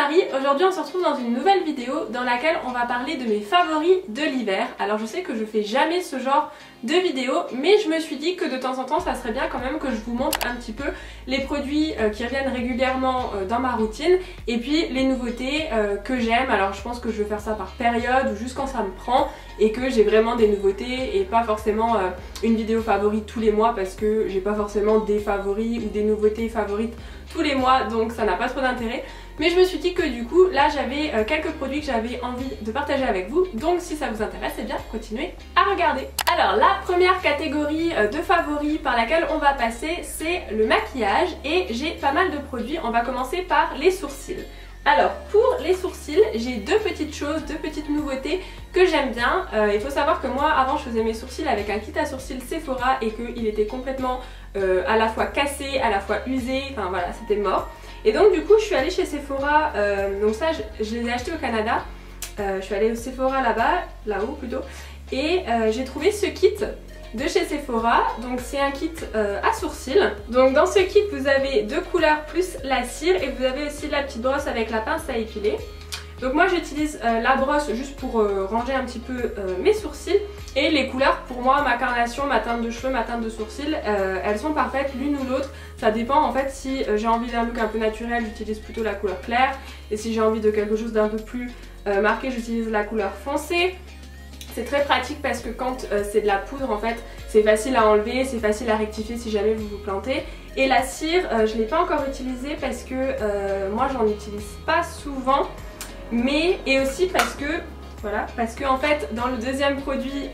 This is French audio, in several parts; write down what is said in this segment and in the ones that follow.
Marie, aujourd'hui on se retrouve dans une nouvelle vidéo dans laquelle on va parler de mes favoris de l'hiver. Alors je sais que je fais jamais ce genre de vidéo, mais je me suis dit que de temps en temps ça serait bien quand même que je vous montre un petit peu les produits qui reviennent régulièrement dans ma routine et puis les nouveautés que j'aime. Alors je pense que je vais faire ça par période ou juste quand ça me prend et que j'ai vraiment des nouveautés et pas forcément une vidéo favorite tous les mois parce que j'ai pas forcément des favoris ou des nouveautés favorites tous les mois, donc ça n'a pas trop d'intérêt. Mais je me suis dit que du coup là j'avais quelques produits que j'avais envie de partager avec vous, donc si ça vous intéresse, eh bien continuez à regarder. Alors la première catégorie de favoris par laquelle on va passer, c'est le maquillage et j'ai pas mal de produits. On va commencer par les sourcils. Alors pour les sourcils, j'ai deux petites choses, deux petites nouveautés que j'aime bien. Il faut savoir que moi avant je faisais mes sourcils avec un kit à sourcils Sephora et qu'il était complètement à la fois cassé, à la fois usé, enfin voilà, c'était mort. Et donc du coup je suis allée chez Sephora, donc ça je les ai achetés au Canada. Je suis allée au Sephora là-bas, là-haut plutôt, et j'ai trouvé ce kit de chez Sephora. Donc c'est un kit à sourcils. Donc dans ce kit vous avez deux couleurs plus la cire et vous avez aussi la petite brosse avec la pince à épiler. Donc moi j'utilise la brosse juste pour ranger un petit peu mes sourcils, et les couleurs pour moi, ma carnation, ma teinte de cheveux, ma teinte de sourcils, elles sont parfaites l'une ou l'autre. Ça dépend en fait, si j'ai envie d'un look un peu naturel j'utilise plutôt la couleur claire, et si j'ai envie de quelque chose d'un peu plus marqué j'utilise la couleur foncée. C'est très pratique parce que quand c'est de la poudre en fait c'est facile à enlever, c'est facile à rectifier si jamais vous vous plantez. Et la cire je ne l'ai pas encore utilisée parce que moi j'en utilise pas souvent, mais et aussi parce que voilà, parce que en fait dans le deuxième produit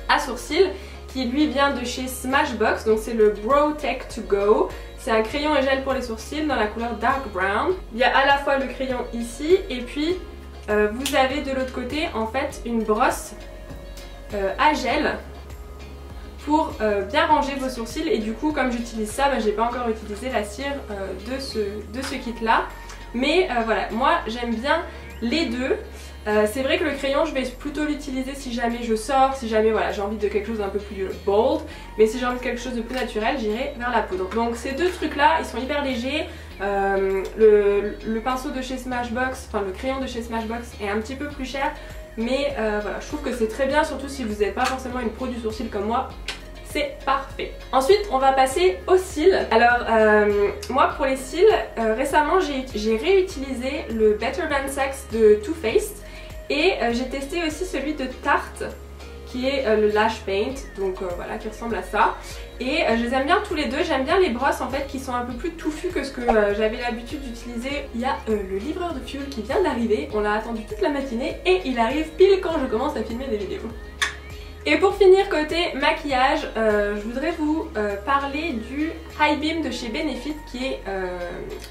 à sourcils qui lui vient de chez Smashbox, donc c'est le Brow Tech to Go. C'est un crayon et gel pour les sourcils dans la couleur Dark Brown. Il y a à la fois le crayon ici et puis vous avez de l'autre côté en fait une brosse à gel pour bien ranger vos sourcils, et du coup comme j'utilise ça, j'ai pas encore utilisé la cire de ce kit là, mais voilà, moi j'aime bien les deux. C'est vrai que le crayon je vais plutôt l'utiliser si jamais je sors, si jamais voilà, j'ai envie de quelque chose d'un peu plus bold, mais si j'ai envie de quelque chose de plus naturel j'irai vers la poudre. Donc ces deux trucs là ils sont hyper légers. Le pinceau de chez Smashbox, enfin le crayon de chez Smashbox est un petit peu plus cher, mais voilà, je trouve que c'est très bien, surtout si vous n'êtes pas forcément une pro du sourcil comme moi. C'est parfait. Ensuite on va passer aux cils. Alors moi pour les cils récemment j'ai réutilisé le Better Than Sex de Too Faced, et j'ai testé aussi celui de Tarte qui est le Lash Paint, donc voilà, qui ressemble à ça. Et je les aime bien tous les deux. J'aime bien les brosses en fait qui sont un peu plus touffues que ce que j'avais l'habitude d'utiliser. Il y a le livreur de fuel qui vient d'arriver, on l'a attendu toute la matinée et il arrive pile quand je commence à filmer des vidéos. Et pour finir côté maquillage, je voudrais vous parler du High Beam de chez Benefit qui est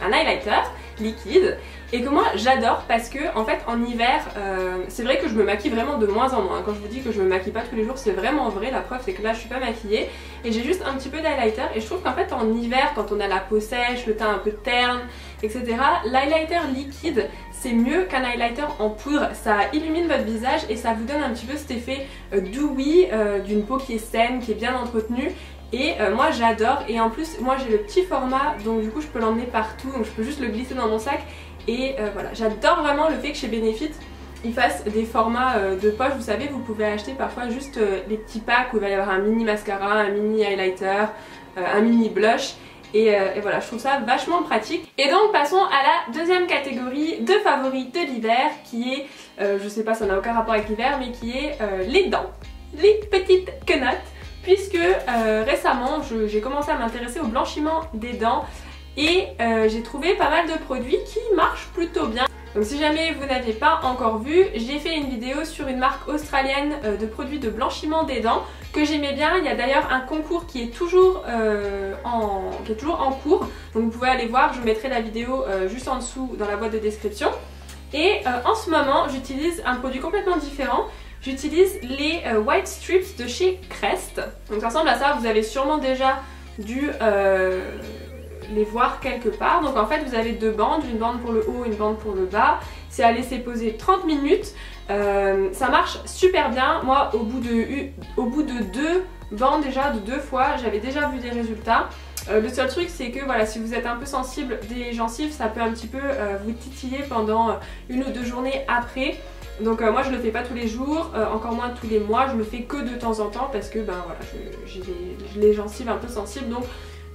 un highlighter liquide et que moi j'adore parce que en fait en hiver c'est vrai que je me maquille vraiment de moins en moins. Quand je vous dis que je me maquille pas tous les jours c'est vraiment vrai, la preuve c'est que là je suis pas maquillée et j'ai juste un petit peu d'highlighter, et je trouve qu'en fait en hiver quand on a la peau sèche, le teint un peu terne etc, l'highlighter liquide c'est mieux qu'un highlighter en poudre. Ça illumine votre visage et ça vous donne un petit peu cet effet dewy d'une peau qui est saine, qui est bien entretenue. Et moi j'adore, et en plus moi j'ai le petit format donc du coup je peux l'emmener partout, donc je peux juste le glisser dans mon sac. Et voilà, j'adore vraiment le fait que chez Benefit ils fassent des formats de poche. Vous savez, vous pouvez acheter parfois juste les petits packs où il va y avoir un mini mascara, un mini highlighter, un mini blush. Et voilà, je trouve ça vachement pratique. Et donc passons à la deuxième catégorie de favoris de l'hiver qui est, je sais pas, ça n'a aucun rapport avec l'hiver, mais qui est les dents, les petites quenottes. Puisque récemment j'ai commencé à m'intéresser au blanchiment des dents et j'ai trouvé pas mal de produits qui marchent plutôt bien. Donc si jamais vous n'aviez pas encore vu, j'ai fait une vidéo sur une marque australienne de produits de blanchiment des dents que j'aimais bien. Il y a d'ailleurs un concours qui est toujours en cours, donc vous pouvez aller voir, je vous mettrai la vidéo juste en dessous dans la boîte de description. Et en ce moment j'utilise un produit complètement différent. J'utilise les White Strips de chez Crest. Donc ça ressemble à ça, vous avez sûrement déjà dû les voir quelque part. Donc en fait vous avez deux bandes, une bande pour le haut, une bande pour le bas. C'est à laisser poser 30 minutes. Ça marche super bien. Moi au bout de deux bandes déjà, de deux fois, j'avais déjà vu des résultats. Le seul truc c'est que voilà, si vous êtes un peu sensible des gencives, ça peut un petit peu vous titiller pendant 1 ou 2 journées après. Donc moi je le fais pas tous les jours, encore moins tous les mois, je le fais que de temps en temps parce que ben voilà, j'ai les gencives un peu sensibles, donc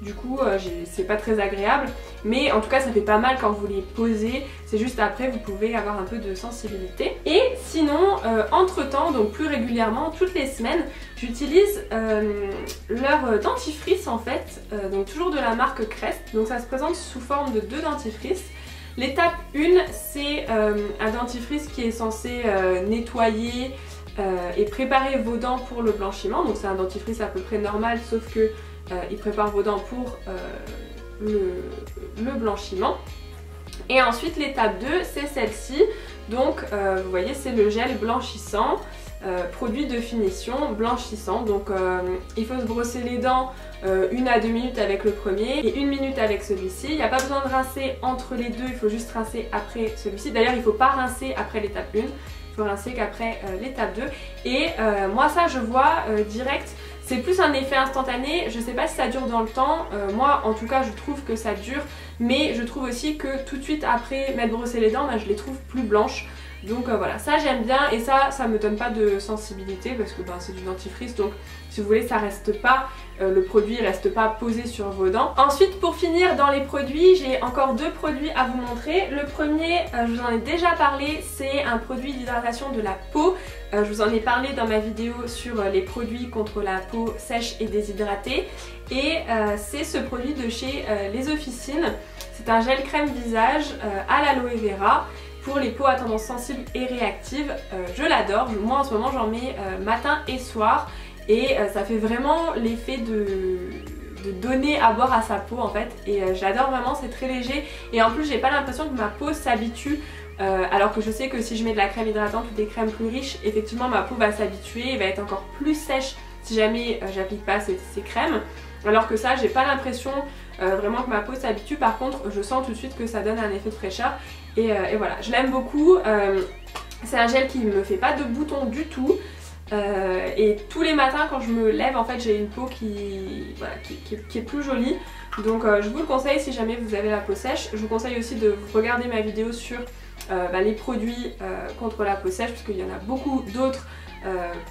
du coup c'est pas très agréable. Mais en tout cas ça fait pas mal quand vous les posez, c'est juste après vous pouvez avoir un peu de sensibilité. Et sinon entre temps, donc plus régulièrement, toutes les semaines, j'utilise leur dentifrice en fait, donc toujours de la marque Crest. Donc ça se présente sous forme de 2 dentifrices. L'étape 1, c'est un dentifrice qui est censé nettoyer et préparer vos dents pour le blanchiment. Donc c'est un dentifrice à peu près normal, sauf que il prépare vos dents pour le blanchiment. Et ensuite l'étape 2, c'est celle-ci. Donc vous voyez, c'est le gel blanchissant. Produit de finition blanchissant, donc il faut se brosser les dents 1 à 2 minutes avec le premier et 1 minute avec celui-ci. Il n'y a pas besoin de rincer entre les deux, il faut juste rincer après celui-ci. D'ailleurs il ne faut pas rincer après l'étape 1, il faut rincer qu'après l'étape 2. Et moi ça je vois direct, c'est plus un effet instantané, je sais pas si ça dure dans le temps, moi en tout cas je trouve que ça dure, mais je trouve aussi que tout de suite après m'être brossé les dents, je les trouve plus blanches. Donc voilà, ça j'aime bien et ça me donne pas de sensibilité parce que c'est du dentifrice, donc si vous voulez ça reste pas, le produit reste pas posé sur vos dents. Ensuite pour finir dans les produits, j'ai encore 2 produits à vous montrer. Le premier, je vous en ai déjà parlé, c'est un produit d'hydratation de la peau. Je vous en ai parlé dans ma vidéo sur les produits contre la peau sèche et déshydratée. Et c'est ce produit de chez Les Officines. C'est un gel crème visage à l'aloe vera pour les peaux à tendance sensible et réactive. Je l'adore, moi en ce moment j'en mets matin et soir et ça fait vraiment l'effet de donner à boire à sa peau en fait, et j'adore vraiment, c'est très léger et en plus j'ai pas l'impression que ma peau s'habitue, alors que je sais que si je mets de la crème hydratante ou des crèmes plus riches, effectivement ma peau va s'habituer et va être encore plus sèche si jamais j'applique pas ces crèmes, alors que ça j'ai pas l'impression vraiment que ma peau s'habitue. Par contre je sens tout de suite que ça donne un effet de fraîcheur et voilà, je l'aime beaucoup. C'est un gel qui me fait pas de boutons du tout. Et tous les matins quand je me lève en fait j'ai une peau qui est plus jolie, donc je vous le conseille si jamais vous avez la peau sèche. Je vous conseille aussi de regarder ma vidéo sur les produits contre la peau sèche, parce qu'il y en a beaucoup d'autres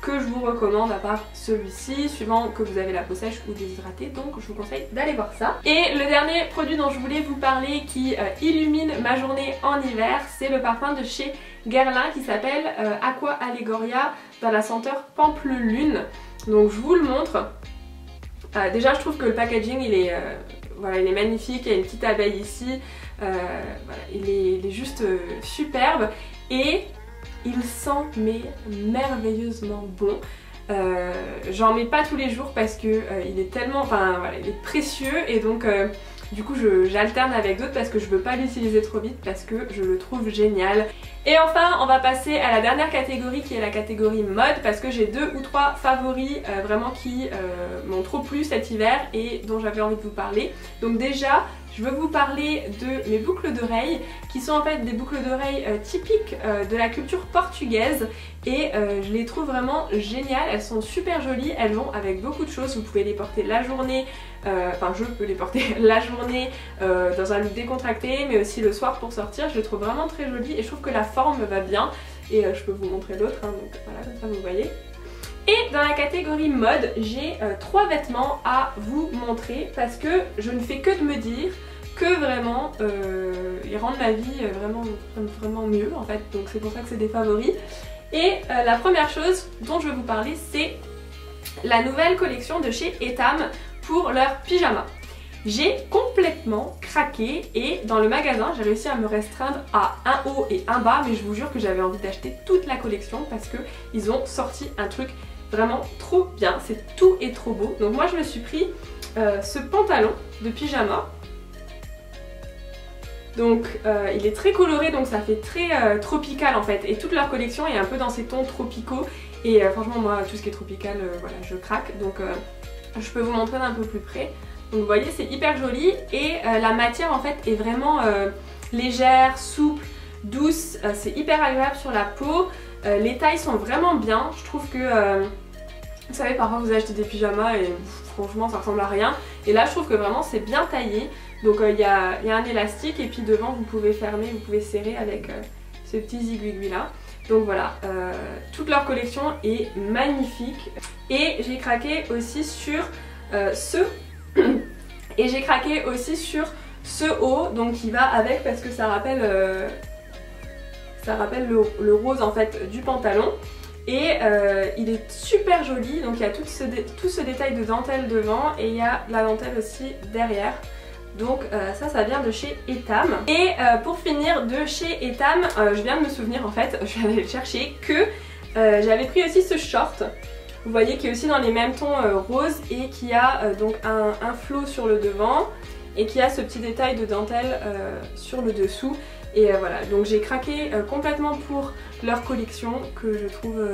que je vous recommande à part celui-ci, suivant que vous avez la peau sèche ou déshydratée, donc je vous conseille d'aller voir ça. Et le dernier produit dont je voulais vous parler qui illumine ma journée en hiver, c'est le parfum de chez Guerlain qui s'appelle Aqua Allegoria dans la senteur Pampelune. Donc je vous le montre. Déjà je trouve que le packaging il est magnifique, il y a une petite abeille ici, il est juste superbe et il sent mais merveilleusement bon. J'en mets pas tous les jours parce que il est tellement, il est précieux et donc du coup j'alterne avec d'autres parce que je veux pas l'utiliser trop vite parce que je le trouve génial. Et enfin on va passer à la dernière catégorie qui est la catégorie mode, parce que j'ai 2 ou 3 favoris vraiment qui m'ont trop plu cet hiver et dont j'avais envie de vous parler. Donc déjà je veux vous parler de mes boucles d'oreilles qui sont en fait des boucles d'oreilles typiques de la culture portugaise et je les trouve vraiment géniales. Elles sont super jolies, elles vont avec beaucoup de choses, vous pouvez les porter la journée, je peux les porter la journée dans un look décontracté, mais aussi le soir pour sortir. Je les trouve vraiment très jolies et je trouve que la forme va bien et je peux vous montrer l'autre, donc voilà, comme ça vous voyez. Et dans la catégorie mode, j'ai 3 vêtements à vous montrer parce que je ne fais que de me dire que vraiment ils rendent ma vie vraiment mieux en fait, donc c'est pour ça que c'est des favoris. Et la première chose dont je vais vous parler, c'est la nouvelle collection de chez Etam pour leurs pyjamas. J'ai complètement craqué et dans le magasin j'ai réussi à me restreindre à un haut et un bas, mais je vous jure que j'avais envie d'acheter toute la collection parce que ils ont sorti un truc vraiment trop bien, c'est tout et trop beau. Donc moi je me suis pris ce pantalon de pyjama. Donc il est très coloré, donc ça fait très tropical en fait, et toute leur collection est un peu dans ces tons tropicaux et franchement moi tout ce qui est tropical voilà, je craque, donc je peux vous montrer d'un peu plus près. Donc vous voyez c'est hyper joli et la matière en fait est vraiment légère, souple, douce, c'est hyper agréable sur la peau. Les tailles sont vraiment bien, je trouve que Vous savez, parfois vous achetez des pyjamas et franchement ça ressemble à rien. Et là je trouve que vraiment c'est bien taillé. Donc il y a un élastique et puis devant vous pouvez fermer, vous pouvez serrer avec ce petit zigouigui là. Donc voilà, toute leur collection est magnifique. Et j'ai craqué aussi sur et j'ai craqué aussi sur ce haut, donc qui va avec parce que ça rappelle le rose en fait du pantalon. Et il est super joli, donc il y a tout ce détail de dentelle devant et il y a de la dentelle aussi derrière. Donc ça vient de chez Etam. Et pour finir de chez Etam, je viens de me souvenir en fait, je viens d'aller le chercher, que j'avais pris aussi ce short. Vous voyez qui est aussi dans les mêmes tons roses et qui a donc un flot sur le devant et qui a ce petit détail de dentelle sur le dessous. Et voilà, donc j'ai craqué complètement pour leur collection que je trouve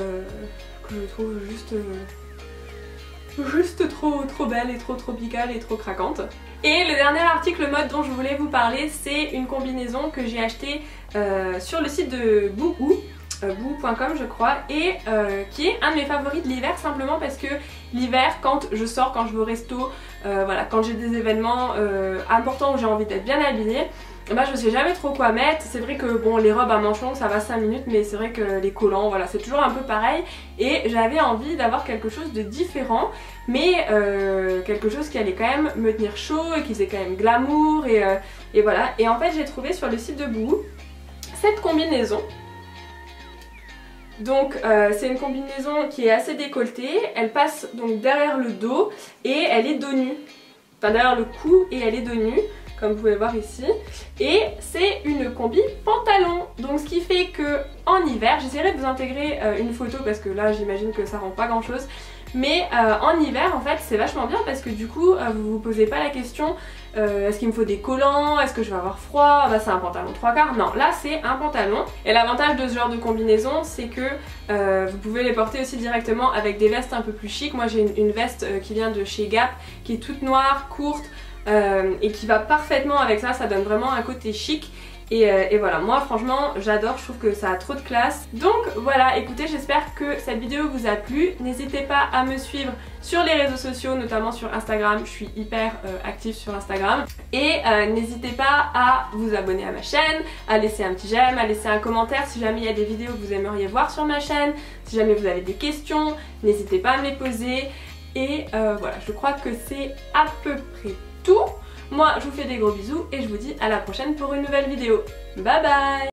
juste trop belle et trop tropicale et trop craquante. Et le dernier article mode dont je voulais vous parler, c'est une combinaison que j'ai achetée sur le site de Boohoo. Boohoo.com je crois, et qui est un de mes favoris de l'hiver, simplement parce que l'hiver, quand je sors, quand je vais au resto, voilà, quand j'ai des événements importants où j'ai envie d'être bien habillée, bah, je sais jamais trop quoi mettre. C'est vrai que bon, les robes à manches longues ça va 5 minutes, mais c'est vrai que les collants, voilà, c'est toujours un peu pareil. Et j'avais envie d'avoir quelque chose de différent, mais quelque chose qui allait quand même me tenir chaud et qui faisait quand même glamour et voilà. Et en fait j'ai trouvé sur le site de Boohoo cette combinaison. Donc c'est une combinaison qui est assez décolletée, elle passe donc derrière le dos et elle est dos nu, enfin derrière le cou et elle est dos nu, comme vous pouvez voir ici. Et c'est une combi pantalon, donc ce qui fait que en hiver, j'essaierai de vous intégrer une photo parce que là j'imagine que ça rend pas grand chose, mais en hiver en fait c'est vachement bien parce que du coup vous vous posez pas la question est-ce qu'il me faut des collants, est-ce que je vais avoir froid, bah c'est un pantalon 3/4, non, là c'est un pantalon. Et l'avantage de ce genre de combinaison c'est que vous pouvez les porter aussi directement avec des vestes un peu plus chic. Moi j'ai une veste qui vient de chez Gap qui est toute noire, courte et qui va parfaitement avec ça, ça donne vraiment un côté chic. Et voilà, moi franchement j'adore, je trouve que ça a trop de classe. Donc voilà, écoutez, j'espère que cette vidéo vous a plu. N'hésitez pas à me suivre sur les réseaux sociaux, notamment sur Instagram, je suis hyper active sur Instagram. Et n'hésitez pas à vous abonner à ma chaîne, à laisser un petit j'aime, à laisser un commentaire si jamais il y a des vidéos que vous aimeriez voir sur ma chaîne. Si jamais vous avez des questions, n'hésitez pas à me les poser. Et voilà, je crois que c'est à peu près tout. Moi je vous fais des gros bisous et je vous dis à la prochaine pour une nouvelle vidéo. Bye bye!